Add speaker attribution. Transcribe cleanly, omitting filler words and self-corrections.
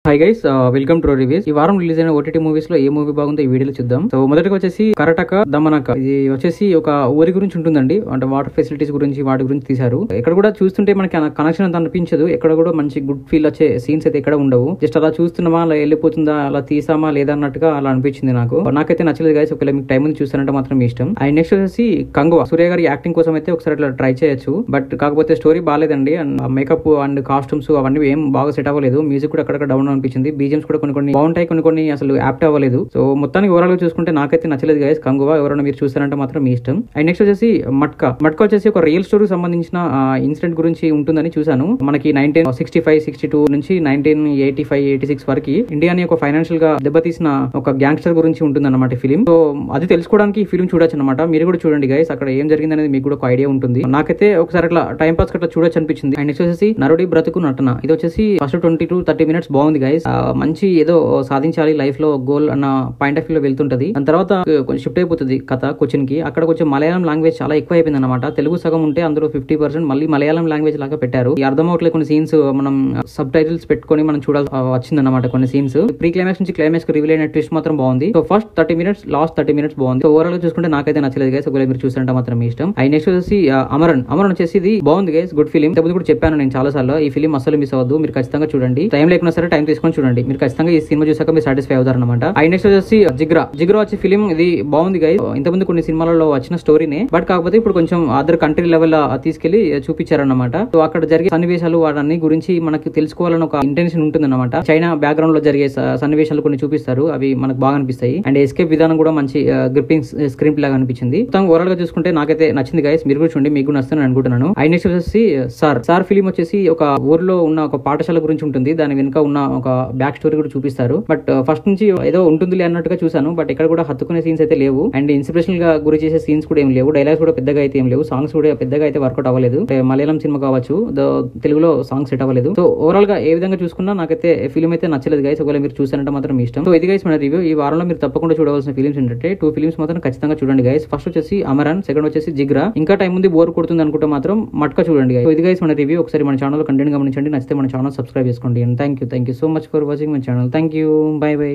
Speaker 1: Hi guys, welcome two reviews. ఈ వారం release అయిన ఓటీటీ మూవీస్ లో ఏ మూవీ బాగుందో ఈ వీడియోలో చూద్దాం. సో మొదటిగా వచ్చేసి కరటక దమనక. ఇది వచ్చేసి ఒక ఊరి గురించి ఉంటుందండి. అంటే వాటర్ ఫెసిలిటీస్ గురించి వాటి గురించి తీశారు. ఎక్కడ కూడా చూస్తుంటే మనకి కనెక్షన్ అంత అనిపించదు. ఎక్కడ కూడా మంచి గుడ్ ఫీల్ వచ్చే సీన్స్ అయితే ఎక్కడ ఉండవు. జస్ట్ అలా చూస్తున్నామా, అలా వెళ్ళిపోతుందా, అలా తీసామా లేదా అన్నట్టుగా అలా అనిపించింది నాకైతే నచ్చలేదు గైస్. ఒకవేళ మీకు టైం ఉంది చూస్తానంటే మాత్రం మీ ఇష్టం. అండ్ నెక్స్ట్ వచ్చేసి కంగువ. సూర్య గారి యాక్టింగ్ కోసం అయితే ఒకసారి అట్లా ట్రై చేయొచ్చు. బట్ కాకపోతే స్టోరీ బాగాలేదండి. అండ్ మేకప్ అండ్ కాస్ట్యూమ్స్ అవన్నీ ఏం బాగా సెట్ అవ్వలేదు. మ్యూజిక్ కూడా అక్కడ డౌన్ అనిపించింది. బీజిఎమ్స్ కూడా కొన్ని బాగుంటాయి, కొన్ని అసలు యాప్ట్ అవ్వలేదు. సో మొత్తానికి ఓవరాల్ గా చూసుకుంటే నాకైతే నచ్చలేదు గైస్ కంగువ. ఎవరైనా మీరు చూస్తారంటే మాత్రం మీ ఇష్టం. అండ్ నెక్స్ట్ వచ్చేసి మట్కా వచ్చేసి ఒక రియల్ స్టోరీకి సంబంధించిన ఇన్సిడెంట్ గురించి ఉంటుందని చూసాను. మనకి 1965-62 నుంచి 1985-86 వరకు ఇండియాని ఒక ఫైనాన్షియల్ గా దెబ్బతీసిన ఒక గ్యాంగ్స్టర్ గురించి ఉంటుంది అన్నమాట ఫిలిం. సో అది తెలుసుకోవడానికి ఈ ఫిలిం చూడొచ్చు అనమాట. మీరు కూడా చూడండి గైస్, అక్కడ ఏం జరిగింది అనేది మీకు కూడా ఒక ఐడియా ఉంటుంది. నాకైతే ఒకసారి అట్లా టైం పాస్ అట్లా చూడొచ్చు అనిపించింది. అండ్ నెక్స్ట్ వచ్చేసి నరుడి బ్రతుకు నటన. ఇది వచ్చేసి ఫస్ట్ 20-30 minutes బాగుంది గైస్. మంచి ఏదో సాధించాలి లైఫ్ లో గోల్ అన్న పాయింట్ ఆఫ్ వ్యూ లో వెళ్తుంటది. దాని తర్వాత కొంచెం షిఫ్ట్ అయిపోతుంది కథ క్వశ్చన్ కి. అక్కడ కొంచెం మలయాళం లాంగ్వేజ్ చాలా ఎక్కువ అయిపోయింది అనమాట. తెలుగు సగం ఉంటే అందులో 50% మళ్ళీ మలయాళం లాంగ్వేజ్ లాగా పెట్టారు. ఈ అర్థం అవట్లేదు. కొన్ని సీన్స్ మనం సబ్ టైటిల్స్ పెట్టుకొని మనం చూడాల్సి వచ్చింది అనమాట. కొన్ని సీన్స్ ప్రీ క్లైమాక్స్ నుంచి క్లైమాక్స్ కి రివీల్ అయిన ట్విస్ట్ మాత్రం బాగుంది. So first 30 minutes, last 30 minutes బాగుంది. సో ఓవరాల్ గా చూసుకుంటే నాకైతే నచ్చలేదు గైస్. ఒకవేళ మీరు చూసారంటే మాత్రం మీ ఇష్టం. అండ్ నెక్స్ట్ వచ్చేసి అమరన్ వచ్చేసి ఇది బాగుంది గైస్, గుడ్ ఫిలిం. ఇంతకుముందు కూడా చెప్పాను నేను చాలా సార్లు, ఈ ఫిలిం అసలు మిస్ అవ్వద్దు. మీరు ఖచ్చితంగా చూడండి. టైం లేకున్నా సరే టైం తీసుకొని చూడండి. మీరు ఖచ్చితంగా ఈ సినిమా చూసాక మీరు సాటిస్ఫై అవుతారు అనమాట. అండ్ నెక్స్ట్ వచ్చేసి జిగ్రా వచ్చే ఫిలిం. ఇది బాగుంది గైస్. ఇంతకుముందు కొన్ని సినిమాలలో వచ్చిన స్టోరీనే, బట్ కాకపోతే ఇప్పుడు కొంచెం అదర్ కంట్రీ లెవెల్ తీసుకెళ్లి చూపించారన్నమాట. సో అక్కడ జరిగే సన్నివేశాలు వాటన్ని గురించి మనకి తెలుసుకోవాలని ఒక ఇంటెన్షన్ ఉంటుంది అనమాట. చైనా బ్యాక్గ్రౌండ్ లో జరిగే సన్నివేశాలు కొన్ని చూపిస్తారు, అవి మనకు బాగా అనిపిస్తాయి. అండ్ ఎస్కేప్ విధానం కూడా మంచి గ్రిప్పింగ్ స్క్రీన్ ప్లే లాగా అనిపించింది. మొత్తం ఓవరాల్ గా చూసుకుంటే నాకైతే నచ్చింది గైస్. మీరు కూడా చూడండి, మీకు కూడా నచ్చుతుంది అనుకుంటున్నాను. అండ్ నెక్స్ట్ వచ్చేసి సార్ ఫిలిం వచ్చేసి ఒక ఊర్లో ఉన్న ఒక పాఠశాల గురించి ఉంటుంది. దాని వెనుక ఉన్న ఒక బ్యాక్ స్టోరీ కూడా చూపిస్తారు. బట్ ఫస్ట్ నుంచి ఏదో ఉంటుంది అన్నట్టుగా చూసాను, బట్ ఎక్కడ కూడా హత్తుకునే సీన్స్ అయితే లేవు. అండ్ ఇన్స్పిరేషనల్ గా గురి చేసే సీన్స్ కూడా ఏం లేవు. డైలాగ్స్ కూడా పెద్దగా అయితే ఏం లేవు. సాంగ్స్ కూడా పెద్దగా అయితే వర్కౌట్ అవ్వలేదు. మలయాళం సినిమా కావచ్చు, తెలుగులో సాంగ్స్ సెట్ అవ్వలేదు. సో ఓవరాల్ గా ఏ విధంగా చూసుకున్నా నాకైతే ఫిలిం అయితే నచ్చలేదు గైస్. ఒకవేళ మీరు చూసారంటే మాత్రం మీ ఇష్టం. సో ఇది గైస్ మన రివ్యూ. ఈ వారంలో మీరు తప్పకుండా చూడవలసిన ఫిలిమ్స్ ఏంటంటే 2 films మాత్రం ఖచ్చితంగా చూడండి గైస్. ఫస్ట్ వచ్చేసి అమరన్, సెకండ్ వచ్చేసి జిగ్రా. ఇంకా టైం ఉంది, బోర్ కొడుతుంది అనుకుంటే మాత్రం మట్కా చూడండి గైస్. సో ఇది గైస్ మన రివ్యూ. ఒకసారి మన ఛానల్ కంటెంట్ గమనించండి. నచ్చితే మన ఛానల్ సబ్స్క్రైబ్ చేసుకోండి. And thank you so much for watching my channel. Thank you, by by.